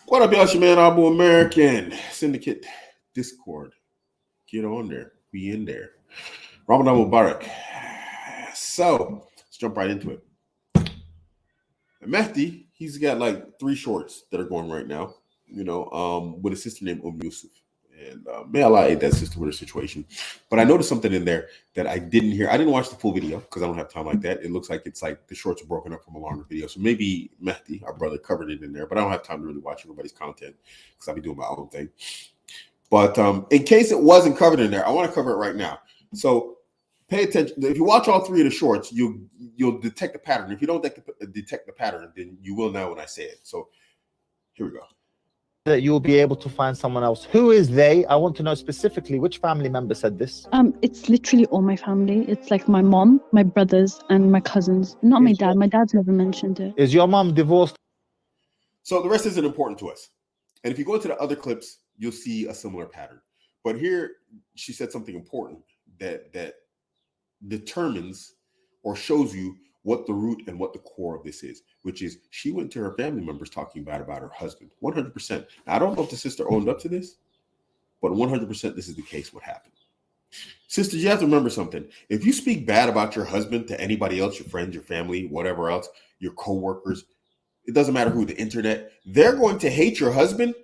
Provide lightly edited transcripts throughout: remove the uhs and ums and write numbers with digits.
What up, y'all? It's your man, Abuamerican. Syndicate Discord. Get on there. Be in there. Ramadan Mubarak. So, let's jump right into it. Mehdi, he's got like 3 shorts that are going right now, with a sister named Yusuf. And may Allah aid that sister with her situation. But I noticed something in there that I didn't hear. I didn't watch the full video because I don't have time like that. It looks like it's like the shorts are broken up from a longer video. So maybe Mehdi, our brother, covered it in there. But I don't have time to really watch everybody's content because I'll be doing my own thing. But in case it wasn't covered in there, I want to cover it right now. So pay attention. If you watch all 3 of the shorts, you'll detect the pattern. If you don't detect the pattern, then you will know when I say it. So here we go. That you will be able to find someone else. Who is they? I want to know specifically which family member said this. It's literally all my family. It's like my mom, my brothers, and my cousins. Not my dad. My dad's never mentioned it. Is your mom divorced? So the rest isn't important to us. And if you go into the other clips, you'll see a similar pattern. But here she said something important that determines or shows you what the root and what the core of this is, which is she went to her family members talking bad about her husband. 100%. Now, I don't know if the sister owned up to this, but 100% this is the case. What happened? Sisters, you have to remember something. If you speak bad about your husband to anybody else, your friends, your family, whatever else, your coworkers, it doesn't matter who, the internet, they're going to hate your husband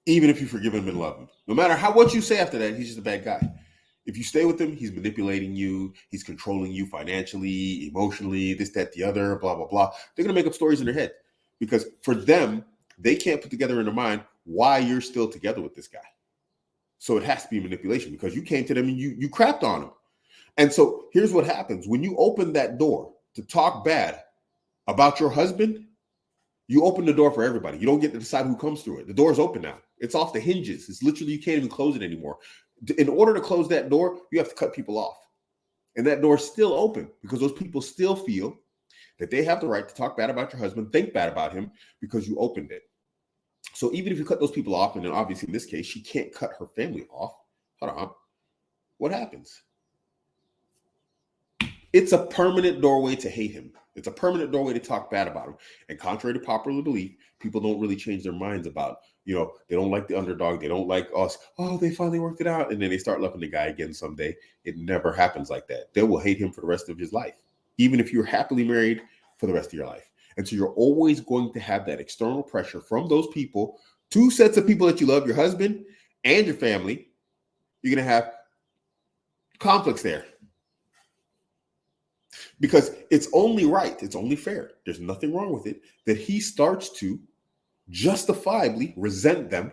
even if you forgive him and love him. No matter what you say after that, he's just a bad guy. If you stay with him, he's manipulating you. He's controlling you financially, emotionally, this, that, the other, blah, blah, blah. They're going to make up stories in their head because for them, they can't put together in their mind why you're still together with this guy. So it has to be manipulation because you came to them and you crapped on him. And so here's what happens. When you open that door to talk bad about your husband, you open the door for everybody. You don't get to decide who comes through it. The door's open now. It's off the hinges. It's literally, you can't even close it anymore. In order to close that door, you have to cut people off. And that door's still open because those people still feel that they have the right to talk bad about your husband, think bad about him because you opened it. So even if you cut those people off, and then obviously in this case, she can't cut her family off. Hold on. What happens? It's a permanent doorway to hate him. It's a permanent doorway to talk bad about him. And contrary to popular belief, people don't really change their minds about, they don't like the underdog. They don't like us. Oh, they finally worked it out. And then they start loving the guy again someday. It never happens like that. They will hate him for the rest of his life, even if you're happily married for the rest of your life. And so you're always going to have that external pressure from those people, 2 sets of people that you love, your husband and your family. You're going to have conflicts there. Because it's only right, it's only fair, there's nothing wrong with it, that he starts to justifiably resent them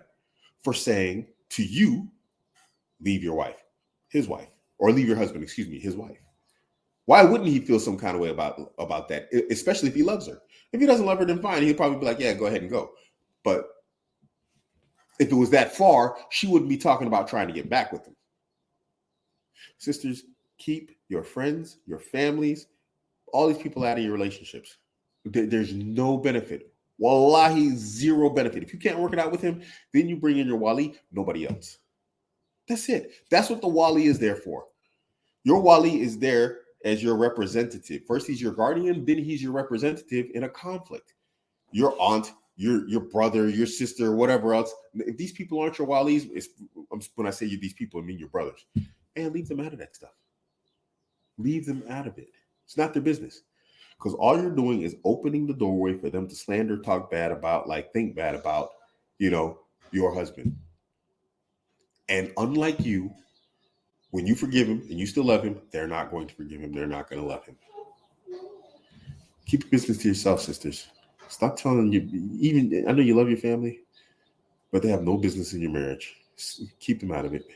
for saying to you, leave your wife, his wife, or leave your husband, his wife. Why wouldn't he feel some kind of way about that, especially if he loves her? If he doesn't love her, then fine, he'd probably be like, yeah, go ahead and go. But if it was that far, she wouldn't be talking about trying to get back with him. Sisters, keep your friends, your families, all these people out of your relationships. There's no benefit. Wallahi, 0 benefit. If you can't work it out with him, then you bring in your wali, nobody else. That's it. That's what the wali is there for. Your wali is there as your representative. First, he's your guardian, then he's your representative in a conflict. Your aunt, your brother, your sister, whatever else. If these people aren't your walis, when I say these people, I mean your brothers. And leave them out of that stuff. Leave them out of it. It's not their business. Because all you're doing is opening the doorway for them to slander, talk bad about, think bad about, your husband. And unlike you, when you forgive him and you still love him, they're not going to forgive him. They're not going to love him. Keep your business to yourself, sisters. Stop telling I know you love your family, but they have no business in your marriage. Keep them out of it.